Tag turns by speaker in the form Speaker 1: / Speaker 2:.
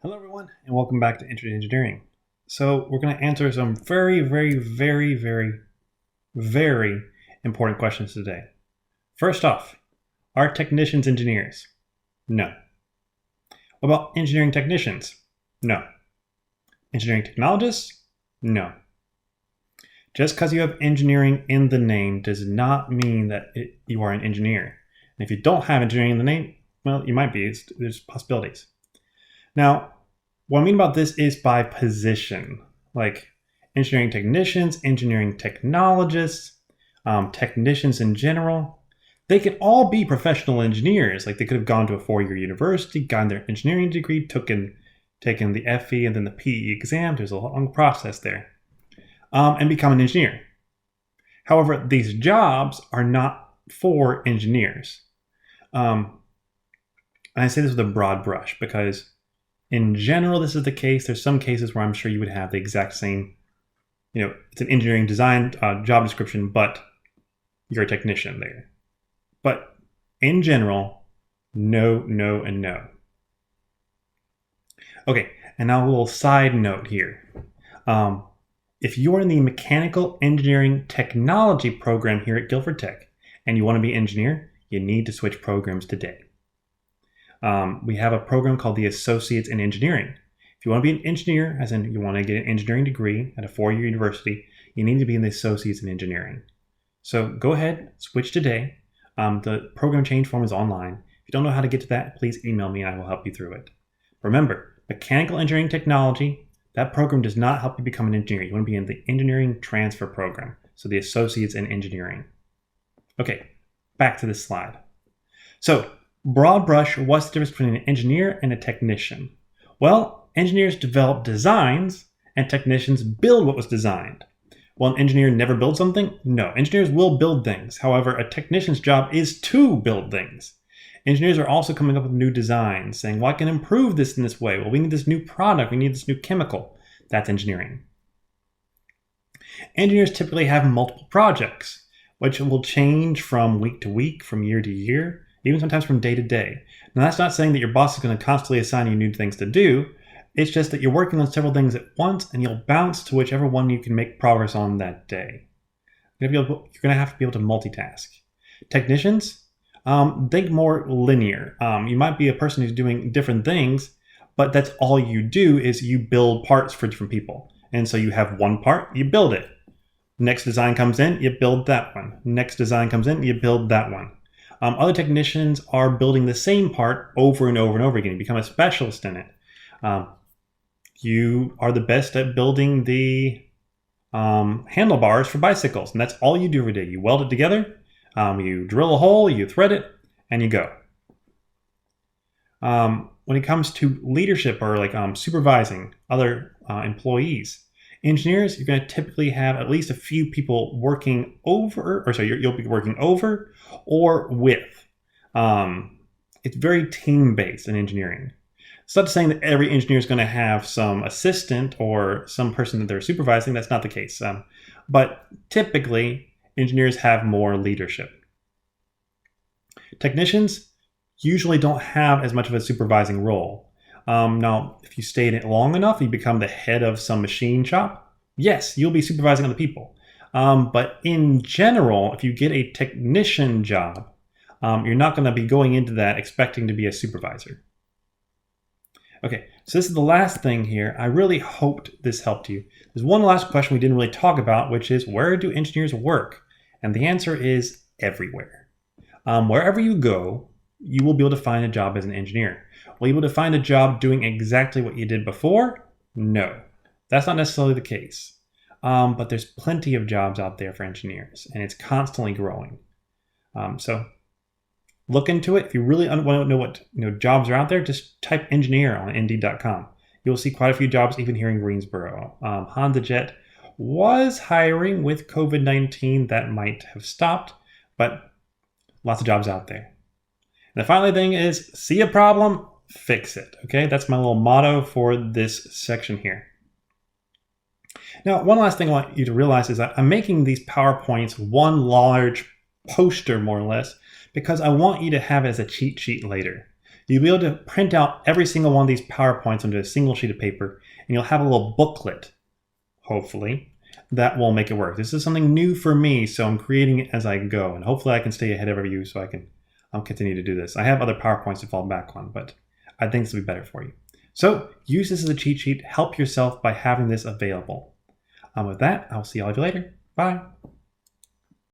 Speaker 1: Hello everyone, and welcome back to Intro to Engineering. So we're going to answer some very important questions today. First off, are technicians engineers? No. What about engineering technicians? No. Engineering technologists? No. Just because you have engineering in the name does not mean that you are an engineer. And if you don't have engineering in the name, well, you might be. There's possibilities. Now, what I mean about this is by position, like engineering technicians, engineering technologists, technicians in general. They can all be professional engineers. Like they could have gone to a 4-year university, gotten their engineering degree, taken the FE and then the PE exam. There's a long process there, and become an engineer. However, these jobs are not for engineers. And I say this with a broad brush because in general, this is the case. There's some cases where I'm sure you would have the exact same, it's an engineering design job description, but you're a technician there. But in general, no, and no. Okay, and now a little side note here. If you're in the Mechanical Engineering Technology program here at Guilford Tech, and you want to be an engineer, you need to switch programs today. We have a program called the Associates in Engineering. If you want to be an engineer, as in you want to get an engineering degree at a 4-year university, you need to be in the Associates in Engineering. So go ahead, switch today. The program change form is online. If you don't know how to get to that, please email me and I will help you through it. Remember, Mechanical Engineering Technology, that program does not help you become an engineer. You want to be in the Engineering Transfer Program, so the Associates in Engineering. Okay, back to this slide. So, broad brush, what's the difference between an engineer and a technician? Well, engineers develop designs and technicians build what was designed. Will an engineer never build something? No, engineers will build things. However, a technician's job is to build things. Engineers are also coming up with new designs, saying, well, I can improve this in this way. Well, we need this new product. We need this new chemical. That's engineering. Engineers typically have multiple projects, which will change from week to week, from year to year, even sometimes from day to day. Now, that's not saying that your boss is going to constantly assign you new things to do. It's just that you're working on several things at once, and you'll bounce to whichever one you can make progress on that day. You're going to have to be able to multitask. Technicians, think more linear. You might be a person who's doing different things, but that's all you do is you build parts for different people. And so you have one part, you build it. Next design comes in, you build that one. Next design comes in, you build that one. Other technicians are building the same part over and over and over again. You become a specialist in it. You are the best at building the handlebars for bicycles, and that's all you do every day. You weld it together, you drill a hole, you thread it, and you go. When it comes to leadership or like supervising other employees, engineers, you're going to typically have at least a few people working over, you'll be working over or with. It's very team-based in engineering. It's not saying that every engineer is going to have some assistant or some person that they're supervising. That's not the case. But typically, engineers have more leadership. Technicians usually don't have as much of a supervising role. Now, if you stay in it long enough, you become the head of some machine shop. Yes, you'll be supervising other people. But in general, if you get a technician job, you're not going to be going into that expecting to be a supervisor. Okay, so this is the last thing here. I really hoped this helped you. There's one last question we didn't really talk about, which is where do engineers work? And the answer is everywhere. Wherever you go, you will be able to find a job as an engineer. Will you be able to find a job doing exactly what you did before? No, that's not necessarily the case. But there's plenty of jobs out there for engineers, and it's constantly growing. So look into it. If you really want to know what jobs are out there, just type engineer on Indeed.com. You'll see quite a few jobs even here in Greensboro. HondaJet was hiring with COVID-19. That might have stopped, but lots of jobs out there. And the final thing is, see a problem, fix it. Okay, that's my little motto for this section here. Now, one last thing I want you to realize is that I'm making these PowerPoints one large poster, more or less, because I want you to have it as a cheat sheet later. You'll be able to print out every single one of these PowerPoints onto a single sheet of paper, and you'll have a little booklet, hopefully, that will make it work. This is something new for me, so I'm creating it as I go, and hopefully I can stay ahead of you so I can continue to do this. I have other PowerPoints to fall back on, but I think this will be better for you. So use this as a cheat sheet. Help yourself by having this available. With that, I'll see all of you later. Bye.